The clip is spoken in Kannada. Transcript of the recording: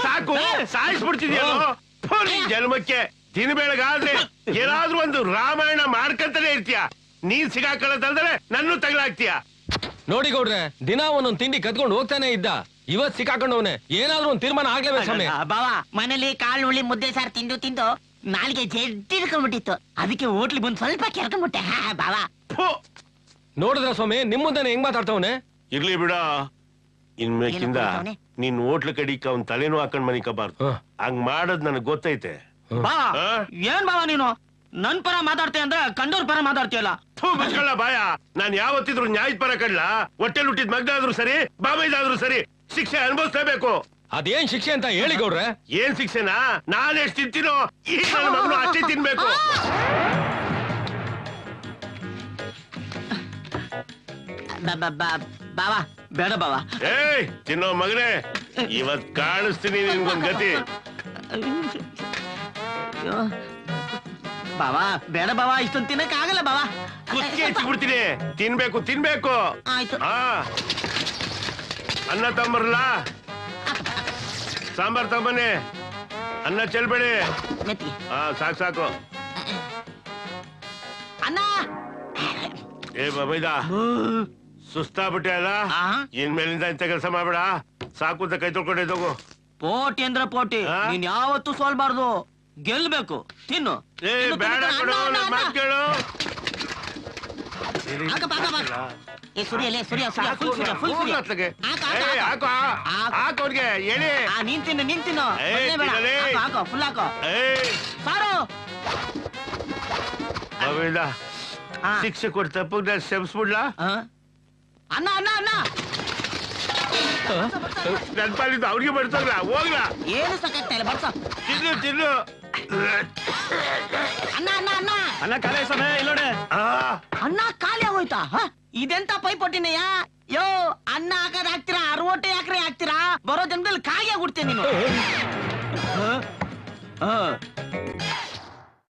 ಸಾಕು ಸಾಯಿಸ್ಬಿಡ್ತಿದ್ಯೋ ಜನ್ಮಕ್ಕೆ ದಿನ ಬೆಳಗಾದ್ರೆ ಏನಾದ್ರೂ ಒಂದು ರಾಮಾಯಣ ಮಾಡ್ಕಂತಾನೆ ಇರ್ತೀಯ. ನೀನ್ ಸಿಗಾಕೊಳ್ಳೋದಂದ್ರೆ ನನ್ನೂ ತಗಲಾಗ್ತೀಯ. ನೋಡಿ ಗೌಡ್ರೆ, ದಿನ ಒಂದೊಂದ್ ತಿಂಡಿ ಕದ್ಕೊಂಡು ಹೋಗ್ತಾನೆ ಇದ್ದ. ಇವತ್ ಸಿಕ್ಕಾಕೊಂಡವನೆ. ಏನಾದ್ರೂ ಒಂದ್ ತೀರ್ಮಾನ ಆಗ್ಲೇಬೇಕು ಸ್ವಾಮಿ. ಬಾವಾ, ಮನೇಲಿ ಕಾಳು ಹುಳಿ ಮುದ್ದೆ ಸಾರು ತಿಂದು ತಿಂದು ನಾಲ್ಗೆ ಜಡ್ಡಿಡ್ಕೊಂಡ್ಬಿಟ್ಟಿತ್ತು. ಅದಕ್ಕೆ ಹೋಟ್ಲಿಗೆ ಬಂದು ಸ್ವಲ್ಪ ಕೆರ್ಕೊಂಡ್ಬಿಟ್ಟೆ. ಬಾವಾ ನೋಡಿದ್ರ ಸ್ವಾಮಿ, ನಿಮ್ ಮುಂದೆ ಹೆಂಗ್ ಮಾತಾಡ್ತವನೆ? ಇರ್ಲಿ ಬಿಡ, ಇನ್ಮೇಕಿಂದ ನೀನ್ ಹೋಟ್ಲು ಕಡಿಕ ಅವ್ನ್ ತಲೆನೂ ಹಾಕೊಂಡ್ ಮನಿಕಬಾರ್ದು. ಹಂಗ್ ಮಾಡೋದ್ ನನಗ್ ಗೊತ್ತೈತೆ. ಬಾ ಏನ್ ಬಾವಾ ನೀನು ನನ್ ಪರ ಮಾತಾಡ್ತೀಯ ಅಂದ್ರೆ ಕಂಡೋರ್ ಪರ ಮಾತಾಡ್ತೀಯಲ್ಲ. ಮುಚ್ಕೊಳ್ಳ ಬಾಯ. ನಾನ್ ಯಾವತ್ತಿದ್ರು ನ್ಯಾಯದ ಪರ ಕಡ್ಲ. ಹೊಟ್ಟೆಲ್ ಹುಟ್ಟಿದ್ ಮಗ್ನಾದ್ರೂ ಸರಿ, ಬಾಬೈದಾದ್ರೂ ಸರಿ, ಶಿಕ್ಷೆ ಅನುಭವಿಸ್ಲೇಬೇಕು. ಅದೇನ್ ಶಿಕ್ಷೆ ಅಂತ ಹೇಳಿ ಗೌಡ್ರೆ. ಏನ್ ಶಿಕ್ಷೆನಾ? ನಾನ್ ಎಷ್ಟ್ ತಿಂತೀನೋ ಈ ನನ್ನ ಮಗನು ಅಷ್ಟೇ ತಿನ್ಬೇಕು. ಬಾವಾ ಬೇಡ ಬಾವಾ. ಏಯ್ ತಿನ್ನೋ ಮಗನೇ, ಇವತ್ ಕಾಣಿಸ್ತೀನಿ ನಿನ್ಗೊಂದ್ ಗತಿ. ಬಾವಾ ಬೇಡ ಬಾವಾ, ಇಷ್ಟೊಂದು ತಿನ್ನಕ್ ಆಗಲ್ಲ ಬಾವಾ. ಕುತ್ತಿ ಹೆಚ್ಚಿಬಿಡ್ತೀನಿ. ತಿನ್ಬೇಕು ತಿನ್ಬೇಕು. ಆಯ್ತು. ಅನ್ನ ತಂಬರ್ಲ, ಸಾಂಬಾರ್ ತಗೊಂಬನ್ನಿ. ಅನ್ನ ಚೆಲ್ಬೇಡಿ. ಸಾಕು ಸಾಕು. ಅನ್ನ ಏ ಬೈದ, ಸುಸ್ತಾಗ್ಬಿಟ್ಟೆ ಅಲ್ಲ? ಇನ್ಮೇಲಿಂದ ಇಂಥ ಕೆಲಸ ಮಾಡ್ಬೇಡ. ಸಾಕು ಅಂತ ಕೈ ತೊಳ್ಕೊಂಡೆ ತಗೋ. ಪೋಟಿ ಅಂದ್ರೆ ಪೋಟಿ, ನೀನ್ ಯಾವತ್ತೂ ಸೋಲ್ಬಾರ್ದು. ಗೆಲ್ಬೇಕು. ತಿನ್ನು. ಏ ಬೇಡ ಕೊಡು, ಮಾತ್ ಕೇಳು. ನೀನ್ ತಿನ್ನು, ನೀನ್ ತಿನ್ನು. ಹಾಕೋ, ಫುಲ್ ಹಾಕೋ. ಸಾರು ಶಿಕ್ಷೆ ಕೊಟ್ಟು ತಪ್ಪಿಗೆ ಕ್ಷಮಿಸ್ಬಿಡ್ಲಾ? ಅನ್ನ ಅನ್ನ ಅನ್ನ ನನ್ ಪಾಲಿದ್ದು ಅವ್ರಿಗೆ ಬರ್ತಲ್ಲ. ಹೋಗ್ಲಾ? ಏನು ಸಾಕಾಗ್ತಾ ಇಲ್ಲ, ಬರ್ಸ. ತಿನ್ನು ತಿನ್ನು. ಅನ್ನ ಅನ್ನ ಅನ್ನ ಅನ್ನ ಖಾಲಿ ಸಮಯ ಇಲ್ಲೋಡೆ. ಅನ್ನ ಖಾಲಿ ಆಗೋಯ್ತಾ? ಇದೆಂತ ಪೈಪೋಟಿನಯ್ಯ? ಯೋ, ಅನ್ನ ಹಾಕದ್ ಹಾಕ್ತೀರಾ, 60 ಎಕರೆ ಹಾಕ್ತೀರಾ? ಬರೋ ಜನ್ಮದಲ್ಲಿ ಕಾಯಿ ಆಗ್ಬಿಡ್ತೀನಿ ನೀನು.